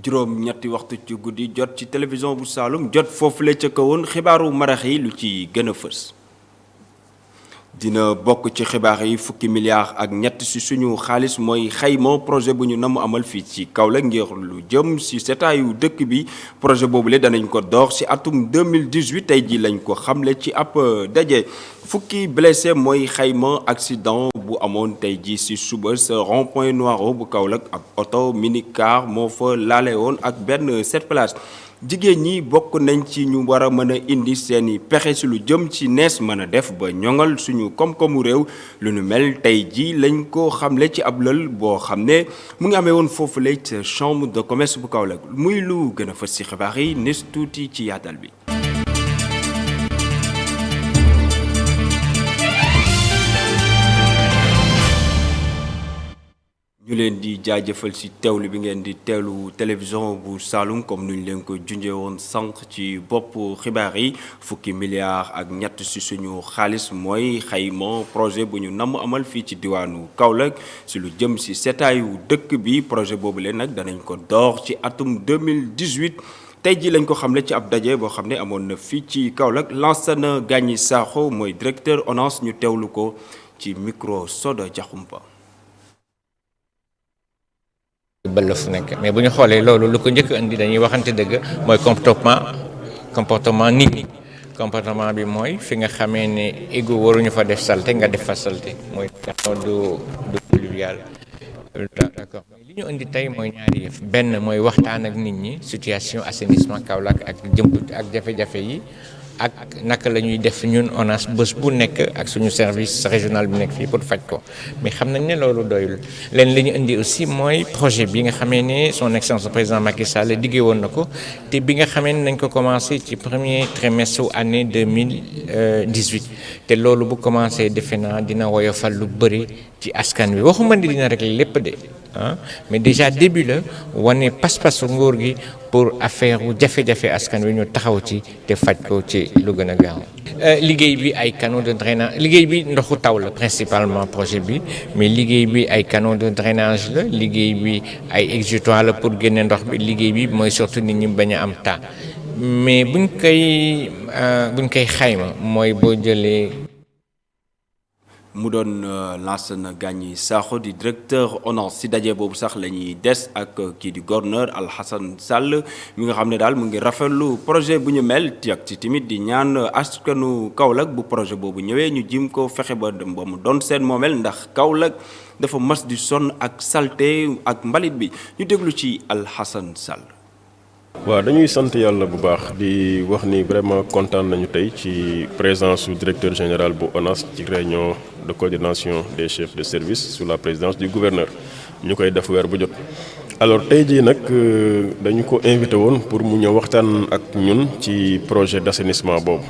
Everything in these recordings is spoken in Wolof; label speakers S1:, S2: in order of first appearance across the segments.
S1: juróom ñetti waxtu ci guddi jot ci télévision bu Saloum jot foofule ca kawoon xibaaru marax yi lu ci gën a fës. dina bokk ci xibaar yi fukki milliards ak ñett ci suñu xaalis mooy xayma projet bu ñu namu amal fii ci Kaolack ngir lu jëm ci setaayu dëkk bi projet boobule danañ ko door ci atum 2018 tey ji lañ ko xamle ci ab daje fukki blessé mooy xayma accident bu amoon tey ji ci suba sa rond-point Noiro bu Kaolack ak oto minicar moo fa laale woon ak benn 7 places jigéen ñi bokk nañ ci ñu war a mën a indi seeni pexe ci lu jëm ci nees mën a def ba ñoŋal suñu koom-koomu réew lu nu mel tey ji lañ ko xamle ci ab lël boo xam ne mu ngi amee woon foofu la ca chambre de commerce bu Kaolack muy lu gën a fës ci xibaar yi nes tuuti ci yaatal bi. ñu leen di jaajëfal ci teewlu bi ngeen di teewlu télévision bu Saloum comme nuñ leen ko junjee woon sànq ci bopp xibaar yi fukki milliards ak ñett ci suñu xaalis mooy xayma projet bu ñu namm amal fii ci diwaanu Kaolack ci lu jëm ci setaayu dëkk bi projet boobu leen nag danañ ko door ci atum 2018 tey jii lañ ko xamle ci ab daje boo xam ne amoon na fii ci Kaolack Lansana Gagny Sakho mooy directeur ONAS ñu teewlu ko ci micro Soda Diakhoumpa.
S2: bal fu nekk mais bu ñu xoolee loolu lu ko njëkk indi dañuy waxante dëgg mooy comportement nit ñi comportement bi mooy fi nga xamee ne égout waruñu fa def salte nga def fa salte mooy du pluvial d'accord li ñu indi tey mooy ñaari yëf benn mooy waxtaan ak nit ñi situation assainissement Kaolack ak jafe-jafe yi ak naka la ñuy def ñun ONAS bés bu nekk ak suñu service régional bi nekk fii pour faj ko mais xam nañ ne loolu doyul leen li ñu indi aussi mooy projet bi nga xamee ne son excellence le président Macky Sall diggee woon na ko te bi nga xamee ne nañ ko commencé ci premier trimestre année 2018 te loolu bu commencé defe naa dina woyofal lu bëri ci askan wi waxuma ni dina régler lépp de mais déjà début la wane pas-pasu nguur gi pour affaire u jafe-jafe askan wi ñu taxaw ci te faj ko ci lu gën a gaaw liggéey bi ay canaux de drainage liggéey bi ndoxu taw la principalement projet bi mais liggéey bi ay canaux de drainage la liggéey bi ay exutoire la pour génne ndox bi liggéey bi mooy surtout nit ñi bañ a am taa mais buñ koy xayma mooy boo jëlee
S1: mu doon Lansana Gagny Sakho di directeur ONAS ci daje boobu sax la ñuy des ak kii di gouverneur Alhassane Sall mi nga xam ne daal mu ngi rafetlu projet bu ñu mel ak ci tamit di ñaan askanu Kaolack bu projet boobu ñëwee ñu jim ko fexe ba mu doon seen moomeel ndax Kaolack dafa mas di sonn ak salte ak mbalit bi ñu déglu ci Alhassane Sall.
S3: waaw dañuy sant yàlla bu baax di wax ni vraiment kontaan nañu tey ci présence su directeur général bu ONAS ci réunion de coordination des chefs de service sous la présidence du gouverneur ñu koy def weer bu jot. alors tey jii nag dañu ko invité woon pour mu ñëw waxtaan ak ñun ci projet d'assainissement boobu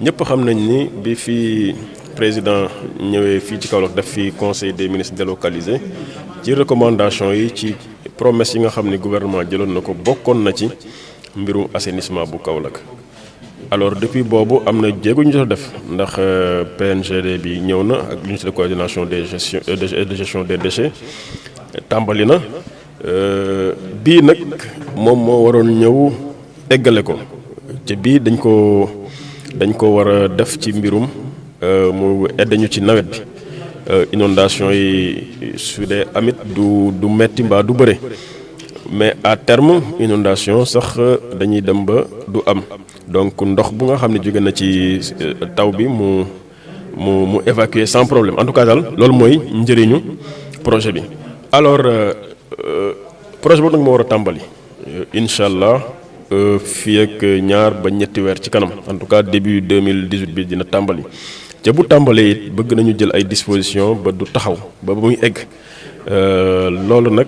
S3: ñëpp xam nañ ni bi fi président ñëwee fii ci Kaolack def fi conseil des ministres délocalisé ci recommandation yi ci promesse yi nga xam ne gouvernement jëloon na ko bokkoon na ci mbirum assainissement bu Kaolack alors depuis boobu am na jéego ñu jot def ndax PNGD bi ñëw na ak l'unité de coordination de gestion des déchets tàmbali na bii nag moom moo waroon ñëw eggale ko te bii dañ ko war a def ci mbirum mu aide ñu ci nawet bi inondation yi su dee amit du metti mbaa du bëre mais à terme inondation sax dañuy dem ba du am donc ndox bu nga xam ne jóge na ci taw bi mu évacuer sans problème en tout cas daal loolu mooy njëriñu projet bi. alors projet boobu nag moo war a tàmbali incha allah fii ak ñaar ba ñetti weer ci kanam en tout cas début 2018 bi dina tàmbali. te bu tàmbalee it bëgg nañu jël ay dispositions ba du taxaw ba muy egg loolu nag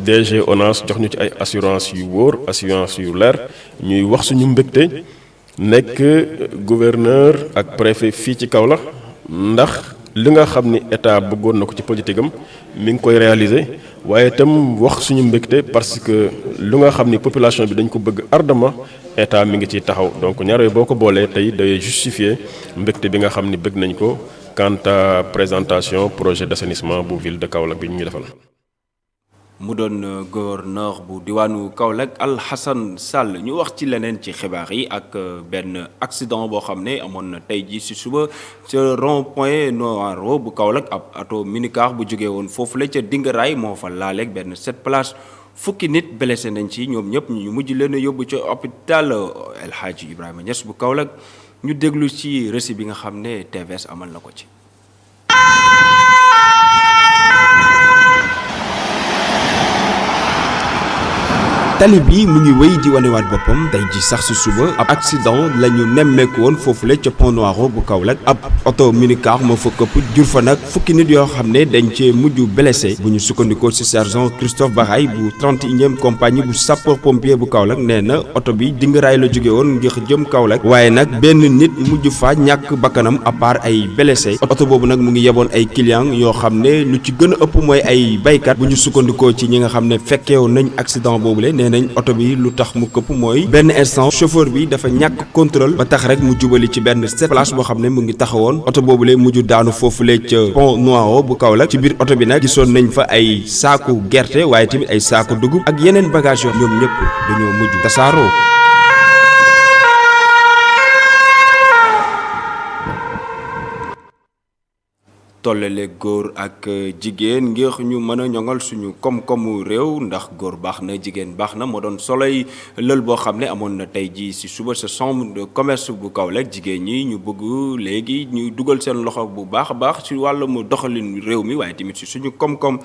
S3: DG ONAS jox ñu ci ay assurance yu wóor assurance yu leer ñuy wax suñu mbégte nekk gouverneur ak préfet fii ci Kaolack ndax li nga xam ni état bëggoon na ko ci politique am mi ngi koy réaliser waaye itam wax suñu mbégte parce que lu nga xam ni population bi dañ ko bëgg ardemment état mi ngi ciy taxaw donc ñaar yooyu boo ko boolee tey day justifier mbégte bi nga xam ni bëgg nañ ko quant à présentation projet d'assainissement bu ville de Kaolack bi ñu ngi defal.
S1: mu doon gouverneur bu diwaanu Kaolack Alhassane Sall. ñu wax ci leneen ci xibaar yi ak benn accident boo xam ne amoon na tey ji si suba ca rond point Noiro bu Kaolack ab auto minicar bu jógee woon foofu la ca Dingaraay moo fa laaleeg benn 7 place fukki nit blessé nañ ci ñoom ñëpp ñu mujj leen a yóbbu ca hôpital El Hadji Ibrahima Niass bu Kaolack ñu déglu ci récit bi nga xam ne TVS amal na ko ci. tali bi mu ngi wéy di wanewaat boppam tey ji sax si suba ab accident la ñu nemmeeku woon foofule ca Pont Noiro bu Kaolack ab oto minicar moo fa këpp jur fa nag fukki nit yoo xam ne dañ cee mujj blessé bu ñu sukkandikoo si sergent Christophe Baray bu 31e compagnie bu sapeur pompier bu Kaolack nee na oto bi Dingaraay la jóge woon ngir jëm Kaolack waaye nag benn nit mujj fa ñàkk bakkanam à part ay blessé oto boobu nag mu ngi yeboon ay clients yoo xam ne lu ci gën a ëpp mooy ay baykat bu ñu sukkandikoo ci ñi nga xam ne fekkeewoon nañ accident boobule nañ oto bi lu tax mu këpp mooy benn instant chauffeur bi dafa ñàkk contrôle ba tax rek mu jubali ci benn place boo xam ne mu ngi taxawoon oto boobule mujj daanu foofule ca Pont Noiro bu Kaolack ci biir oto bi nag gisoon nañ fa ay saaku gerte waaye tamit ay saaku dugub ak yeneen bagage yoo ñoom ñëpp dañoo mujj tasaaroo. tollale góor ak jigéen ngir ñu mën a ñoŋal suñu koom-koomu réew ndax góor baax na jigéen baax na moo doon soloy lël boo xam ne amoon na tey ji ci suba sa chambre de commerce bu Kaolack jigéen ñi ñu bëgg léegi ñuy dugal seen loxo bu baax a baax ci wàllum doxalin réew mi waaye tamit ci suñu koom-koom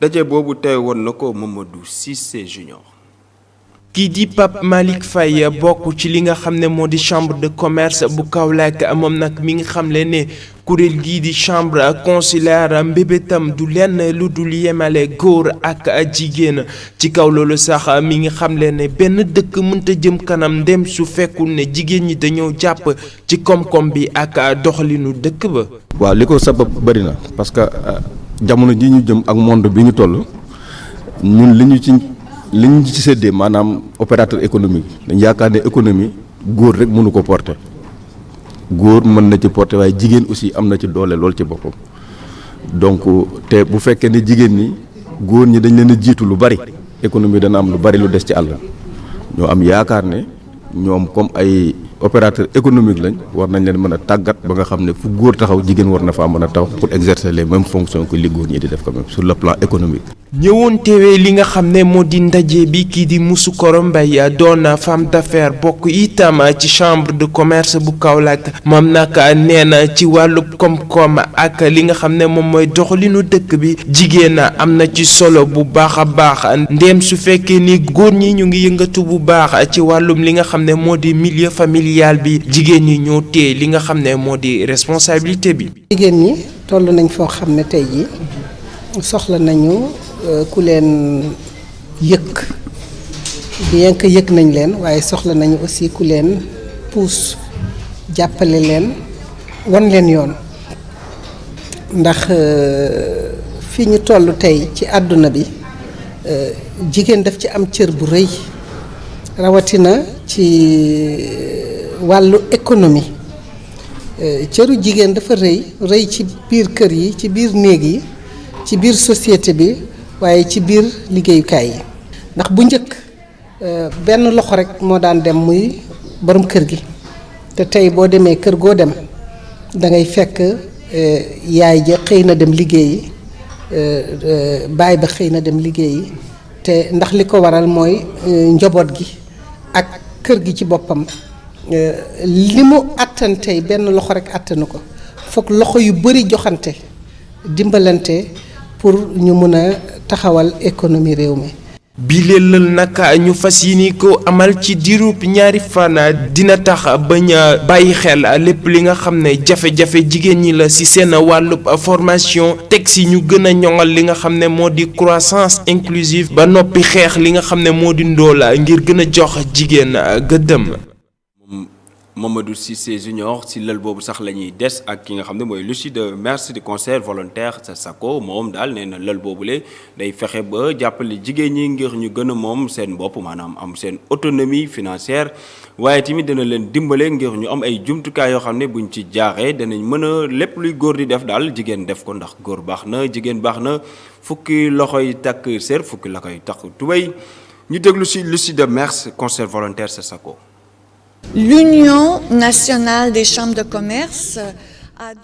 S1: daje boobu tey woon na ko Mamadou Cissé Junior.
S4: kii di Pape Malick Faye bokk ci li nga xam ne moo di chambre de commerce bu Kaolack moom nag mi ngi xamle ne kuréel gii di chambre consulaire mbébétam du lenn lu dul yemale góor ak jigéen ci kaw loolu sax mi ngi xamle ne benn dëkk mënta jëm kanam ndem su fekkul ne jigéen ñi dañoo jàpp ci koom-koom bi ak doxalinu dëkk ba.
S5: waaw li ko sabab bëri na parce que jamono ji ñu jëm ak monde bi ñu toll ñun li ñu ci séddee maanaam opérateur économique dañ yaakaar ne économie góor rek mënu ko porter góor mën na ci porter waaye jigéen aussi am na ci doole lool ci boppam donc te bu fekkee ne jigéen ñi góor ñi dañ leen a jiitu lu bari économie dana am lu bari lu des ci àll ñoo am yaakaar ne ñoom comme ay opérateur économique lañ war nañ leen mën a tàggat ba nga xam ne fu góor taxaw jigéen war na faa mën a taxaw pour exercer les mêmes fonctions que li góor ñi di def quand même sur le plan économique.
S4: ñëwoon teewee li nga xam ne moo di ndaje bi kii di Moussoukoro Mbaye doon femme d'affaires bokk itam ci chambre de commerce bu Kaolack moom nag nee na ci wàllu koom-koom ak li nga xam ne moom mooy doxalinu dëkk bi jigéen am na ci solo bu baax a baax ndéem su fekkee ni góor ñi ñu ngi yëngatu bu baax ci wàllum li nga xam ne moo di milieu familial bi jigéen ñi ñoo téye li nga xam ne moo di responsabilité bi.
S6: jigéen ñi toll nañ foo xam ne tey jii soxla nañu ku leen yëg bien que yëg nañ leen waaye soxla nañu aussi ku leen puus jàppale leen wan leen yoon ndax fi ñu toll tey ci àdduna bi jigéen daf ci am cër bu rëy rawatina ci wàllu économie cëru jigéen dafa rëy ci biir kër yi ci biir néeg yi ci biir société bi waaye ci biir liggéeyukaay yi ndax bu njëkk benn loxo rek moo daan dem muy borom kër gi te tey boo demee kër goo dem da ngay fekk yaay ja xëy na dem liggéeyi baay ba xëy na dem liggéeyi te ndax li ko waral mooy njaboot gi ak kër gi ci boppam li mu àttan tey benn loxo rek àttanu ko foog loxo yu bari joxante dimbalante pour ñu mën a taxawal économie réew mi.
S4: bi lël nag ñu fas yéene ko amal ci diirub ñaari fan dina tax bañ a bàyyi xel lépp li nga xam ne jafe-jafe jigéen ñi la ci seen wàllub formation teg ci ñu gën a ñoŋal li nga xam ne moo di croissance inclusive ba noppi xeex li nga xam ne moo di ndóol ngir gën a jox jigéen gëddëm.
S1: Mamadou Cissé Junior si lël boobu sax la ñuy des ak ki nga xam ne mooy Lucie de Merse di concert volontaire sa Sako moom daal nee na lël boobule day fexe ba jàppale jigéen ñi ngir ñu gën a moom seen bopp maanaam am seen autonomie financière waaye tamit dana leen dimbale ngir ñu am ay jumtukaay yoo xam ne buñ ci jaaxee danañ mën a lépp luy góor di def daal jigéen def ko ndax góor baax na jigéen baax na fukki loxoy takk sér fukki la koy takk tubéy ñu déglu si Lucie de Merse concert volontaire sa Sako.
S7: L'Union nationale des chambres de commerce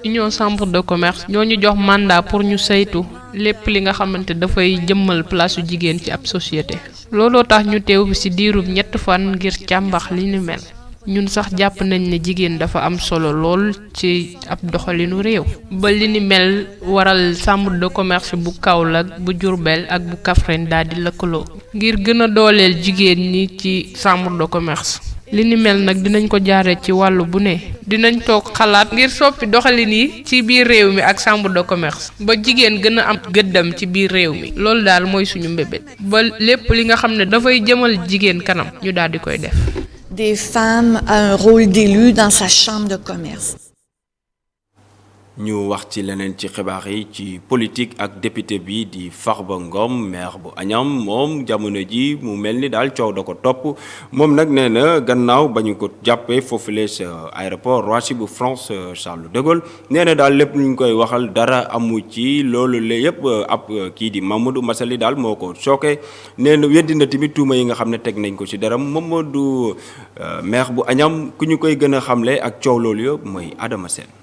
S8: Union chambre de commerce ñoo ñu jox mandat pour ñu saytu lépp li nga xamante dafay jëmmal place su jigéen ci ab société looloo tax ñu teew ci diirub 3 fan ngir càmbax li ni mel ñun sax jàpp nañ ne jigéen dafa am solo lool ci ab doxalinu réew ba li ni mel waral chambre de commerce bu Kaolack bu Diourbel ak bu Kaffrine daal di lëkkaloo ngir gën a dooleel jigéen ñi ci chambre de commerce li ni mel nag dinañ ko jaaree ci wàllu bu ne dinañ toog xalaat ngir soppi doxalin yi ci biir réew mi ak chambre de commerce ba jigéen gën a am gëddam ci biir réew mi loolu daal mooy suñu mbébét ba lépp li nga xam ne dafay jëmal jigéen kanam ñu daal di koy def.
S7: Des femmes a un rôle d'élu dans sa chambre de commerce.
S1: ñu wax ci leneen ci xibaar yi ci politique ak député bi di Farba Ngom maire bu Agnam moom jamono ji mu mel ni daal coow da ko topp moom nag nee na gannaaw ba ñu ko jàppee foofule sa aéroport Roissy bu France Charles de Gaulle nee na daal lépp lu ñu koy waxal dara amu ci loolu la yëpp ab kii di Mamadou Massaly daal moo ko choqué nee na weddi na tamit tuuma yi nga xam ne teg nañ ko ci daram Mamadou maire bu Agnam ku ñu koy gën a xamle ak coow loolu yëpp mooy Adama Sène.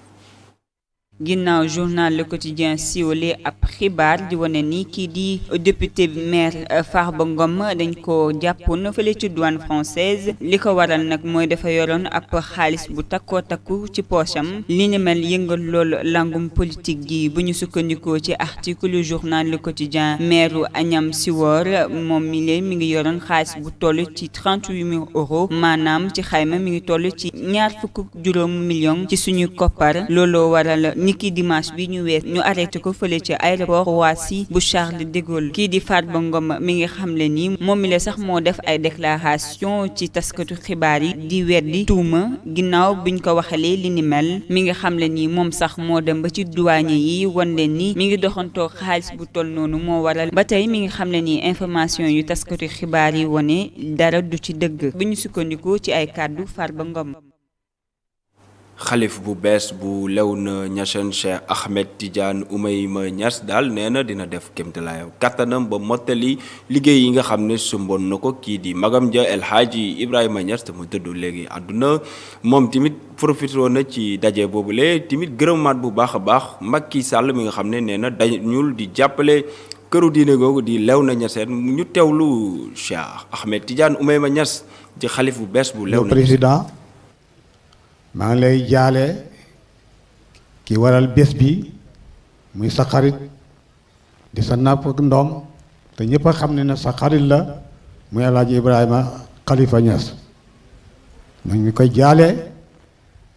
S9: ginnaaw journal Le Quotidien siwole ab xibaar di wane ni kii di député maire Farba Ngom dañ ko jàppoon fële ci douane française li ko waral nag mooy dafa yoroon ab xaalis bu takkoo takku ci poosam li ni mel yëngal lool langum politique gi bu ñu sukkandikoo ci article journal Le Quotidien maire Agnam Siwor moom mi ngi yoroon xaalis bu toll ci 38 000 euros maanaam ci xayma mi ngi toll ci 27 millions ci suñu koppar looloo waral niki dimanche bi ñu wees ñu arrêté ko fële ci aéroport Roissy bu Charles de Gaulle kii di Farba Ngom mi ngi xamle ni moom mi la sax moo def ay déclaration ci taskatu xibaar yi di weddi tuuma ginnaaw biñ ko waxalee li ni mel mi ngi xamle ni moom sax moo dem ba ci douanier yi wan leen ni mi ngi doxantoo xaalis bu toll noonu moo waral ba tey mi ngi xamle ni information yu taskatu xibaar yi wane dara du ci dëgg bu ñu sukkandikoo ci ay kàddu Farba Ngom.
S1: xalif bu bees bu Léona Niassène Cheikh Ahmed Tidiane Oumayma Niass daal nee na dina def kéemtalaayam kattanam ba mottali liggéey yi nga xam ne sumboon na ko kii di magam ja El Hadji Ibrahima Niass te mu tëdd léegi àdduna moom tamit profité na ci daje boobule tamit gërëmaat bu baax a baax Macky Sall mi nga xam ne nee na dañul di jàppale këru diine googu di Léona Niassène ñu teewlu Cheikh Ahmed Tidiane Oumayma Niass ci xalif bu bees bu Léona
S10: président maa ngi lay jaale ki waral bés bi muy sa xarit di sa napp ndoom te ñëpp a xam ne sa xarit la muy El Hadji Ibrahima Khalifa Niass ñu ngi koy jaale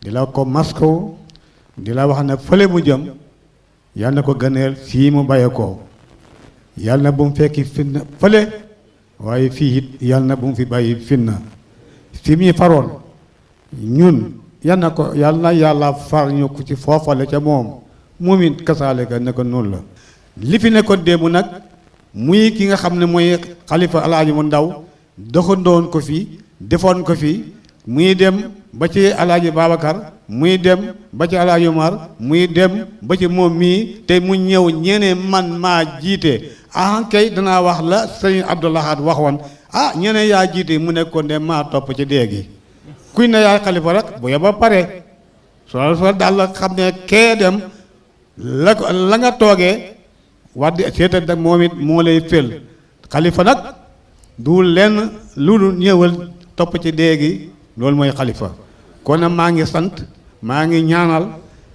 S10: di la ko masko di la wax ne fële mu jëm yal na ko gëneel fii mu bàyyee ko yal na bu mu fekki fitna fële waaye fii it yal na bu mu fi bàyyi fitna fi muy faroon ñun yal na ko yàlla far ñu ko ci foofale ca moom it kasaale ka ne ko noonu la li fi nekkoon démb nag muy ki nga xam ne mooy xalifa alaaji mu ndaw doxandoon ko fi defoon ko fi muy dem ba ci alaaji Babacar muy dem ba ci alaaji Omar muy dem ba ci moom mii te mu ñëw ñeneen man maa jiite kay danaa wax la sëñ Abdoulahat waxoon ñeneen yaa jiite mu nekkoon de maa topp ci dee gi kuy na yaay xalifa rek bu yeba pare soo daal la xam ne kee dem la nga toogee wax di seeta nag moom it moo lay fël xalifa nag du lenn lu ñëwal topp ci dee gi loolu mooy xalifa kon nag maa ngi sant maa ngi ñaanal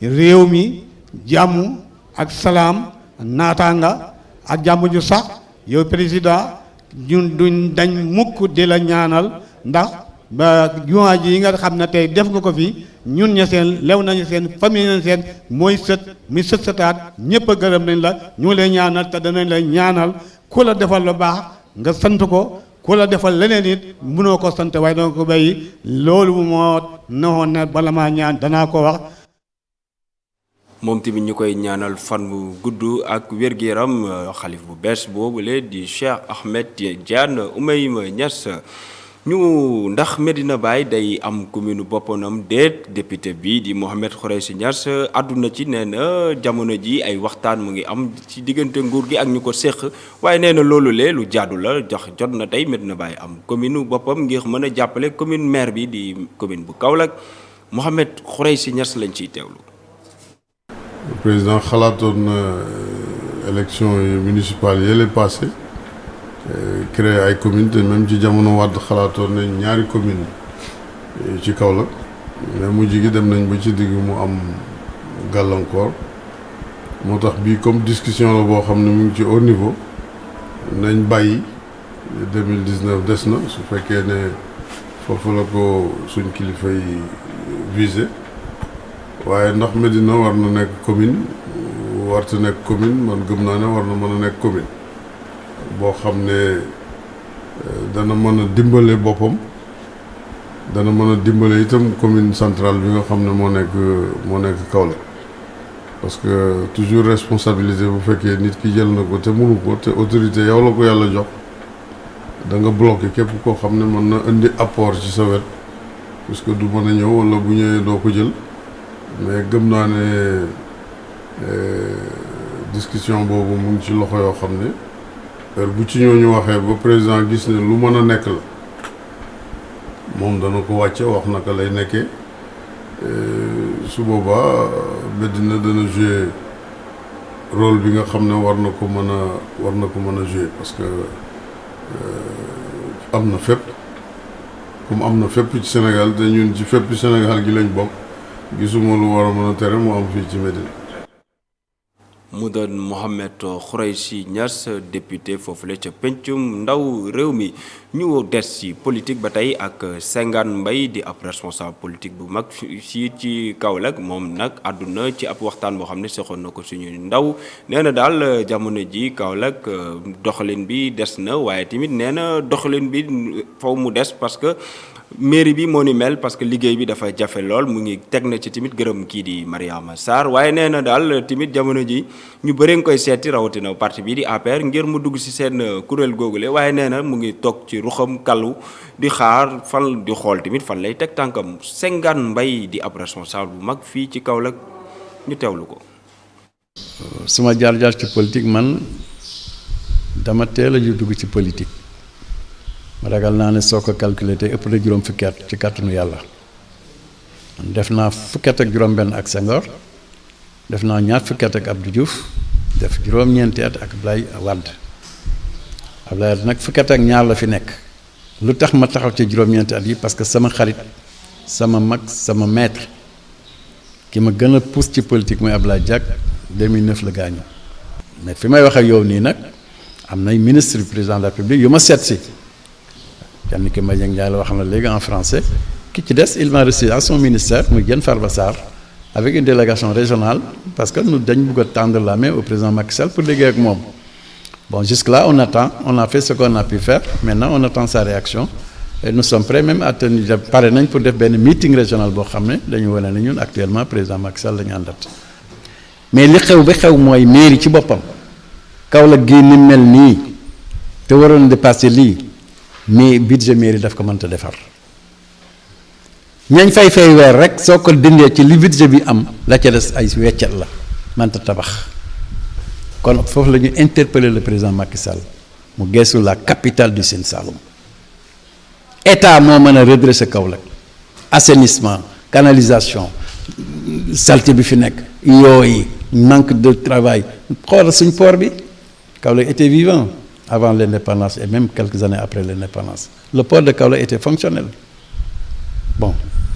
S10: réew mi jàmm ak salaam naataanga ak jàmm ju sax yow président ñun duñ dañ mukk di la ñaanal ndax ba jumaa ji yi nga xam ne tey def nga ko fi ñun ña seen lew nañu seen famille nañ seen mooy sët mi sët sëtaat ñëpp a gërëm nañ la ñu lay ñaanal te danañ lay ñaanal ku la defal lu baax nga sant ko ku la defal leneen it mënoo ko sant waaye danga ko bàyyi loolu moo noxoon ne bala maa ñaan danaa ko wax.
S1: moom tamit ñu koy ñaanal fan bu gudd ak wér-gu-yaram xalif bu bees boobule di Cheikh Ahmed Tidiane Oumayma Niass. ñu ndax Medina Baye day am commune boppam déet député bi di Mohamed Khoureychi Niass àdduna ci nee na jamono ji ay waxtaan mu ngi am ci diggante nguur gi ak ñu ko séq waaye nee na loolu lee lu jaadu la jox jot na tey Medina Baye am commune boppam ngir mën a jàppale commune maire bi di commune bu Kaolack Mohamed Khoureychi Niass lañ ciy teewlu.
S11: président xalaatoon élection municipale yële passé créer ay commune te même ci jamono Wade xalaatoon nañ ñaari commune ci Kaolack mais mujj gi dem nañ ba ci digg mu am gàllankoor moo tax bii comme discussion la boo xam ne mu ngi ci haut niveau nañ bàyyi 2019 des na su fekkee ne foofu la ko suñ kilifa yi visé waaye ndax Médina war na nekk commune warta nekk commune man gëm naa ne war na mën a nekk commune boo xam ne dana mën a dimbale boppam dana mën a dimbale itam commune centrale bi nga xam ne moo nekk Kaolack parce que toujours responsabilité bu fekkee nit ki jël na ko te mënu ko te autorité yow la ko yàlla jox da nga bloqué képp koo xam ne mën na indi apport ci sa wet parce que du mën a ñëw wala bu ñëwee doo ko jël mais gëm naa ne discussion boobu mu ngi ci loxo yoo xam ne heure bu ci ñooñu waxee ba président gis ne lu mën a nekk la moom dana ko wàcce wax naka lay nekkee su boobaa Médina dana jouer rôle bi nga xam ne war na ko mën a jouer parce que am na fépp comme am na fépp ci Sénégal te ñun ci fépp Sénégal gi lañ bokk gisuma lu war a mën a tere mu am fii ci Médina.
S1: mu doon Mohamed Khoureychi Niass député foofule ca pencum ndaw réew mi ñu des ci politique ba tey ak Senghane Mbaye di ab responsable politique bu mag fii ci Kaolack moom nag àdduna ci ab waxtaan boo xam ne soxoon na ko suñu ndaw nee na daal jamono ji Kaolack doxalin bi des na waaye tamit nee na doxalin bi faw mu des parce que mairie bi moo ni mel parce que liggéey bi dafa jafe lool mu ngi teg na ci tamit gërëm kii di Mariama Sarr waaye nee na daal tamit jamono ji ñu bëri nga koy seeti rawatina parti bii di APR ngir mu dugg ci seen kuréel googule waaye nee na mu ngi toog ci ruxam kallu di xaar fan di xool tamit fan lay teg tànkam Senghane Mbaye di ab responsable bu mag fii ci Kaolack ñu teewlu ko.
S12: suma jaar-jaar ci politique man dama teel a dugg ci politique. ma ragal naa ne soo ko calculé te ëpp na juróom fukki at ci kàttanu yàlla def naa fukki at ak juróom-benn ak Senghor def naa ñaar fukki at ak Abdou Diouf def juróom-ñeenti at ak Abdoulaye Wade nag fukki at ak ñaar la fi nekk lu tax ma taxaw ci juróom-ñeenti at yi parce que sama xarit sama mag sama maître ki ma gën a pousse ci politique mooy Abdoulaye Diack 2009 la gaañu mais fi may wax ak yow nii nag am nay ministre du président de la République yu ma seet si. kenn ki Madiang Ndiaye la wax na léegi en français ki ci des il m'a reçu à son ministère muy Diène Farba Sarr avec une délégation régionale parce que nous dañ bëgg a tendre la main au président Macky Sall pour liggéey ak moom bon jusque là on attend on a fait ce qu'on a pu faire maintenant on attend sa réaction et nous sommes prêts même à tenir pare nañ pour def benn meeting régional boo xam ne dañu wane ne ñun actuellement président Macky Sall lañu àndat mais li xew ba xew mooy mairie ci boppam Kaolack gii ni mel nii te waroon dépasser lii mais budget mairie daf ko mënta defar ñañ fay weer rek soo ko dindee ci li budget bi am la ca des ay weccet la mënta tabax kon foofu la ñu interpeller le président Macky Sall mu geesu la capitale du Sine Saloum état moo mën a redresser Kaolack assainissement canalisation saleté bi fi nekk yooyu manque de travail xoolal suñ port bi Kaolack était vivant avant l'indépendance et même quelques années après l'indépendance. Le port de Kaolack était fonctionnel. Bon,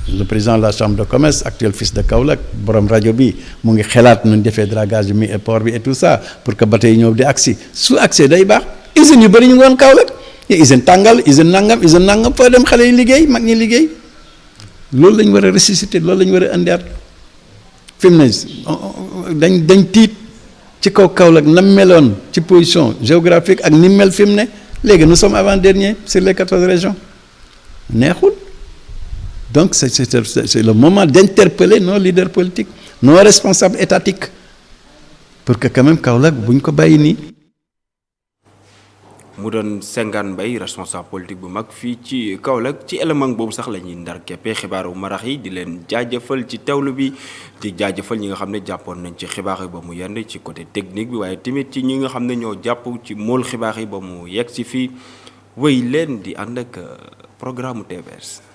S12: le président de la chambre de commerce, actuel fils de Kaolack, borom rajo bi mu ngi xelaat nu defee dragage bi et port bi et tout ça pour que bateau yi ñëw di agsi su accès day baax usines yu bëri ñu ngi woon Kaolack usine tàngal usine nangam foo dem xale yi liggéey mag ñi liggéey loolu la ñu war a ressusciter loolu la ñu war a andiwaat fi mu ne dañ tiit ci kaw Kaolack na meloon ci position géographique ak ni mel fi mu ne léegi nous sommes avant-dernier sur les 14 régions neexul donc c'est le moment d'interpeller nos leaders politiques nos responsables étatiques pour que quand même Kaolack bu ñu ko bàyyi nii.
S1: mu doon Sengane Mbaye responsable politique bu mag fii ci Kaolack ci élément boobu sax la ñuy ndar keppe xibaaru marax yi di leen jaajëfal ci teewlu bi di jaajëfal ñi nga xam ne jàppoon nañ ci xibaar yi ba mu yend ci côté technique bi waaye tamit ci ñi nga xam ne ñoo jàpp ci mool xibaar yi ba mu yegg si fii wéy leen di ànd ak programme TVS.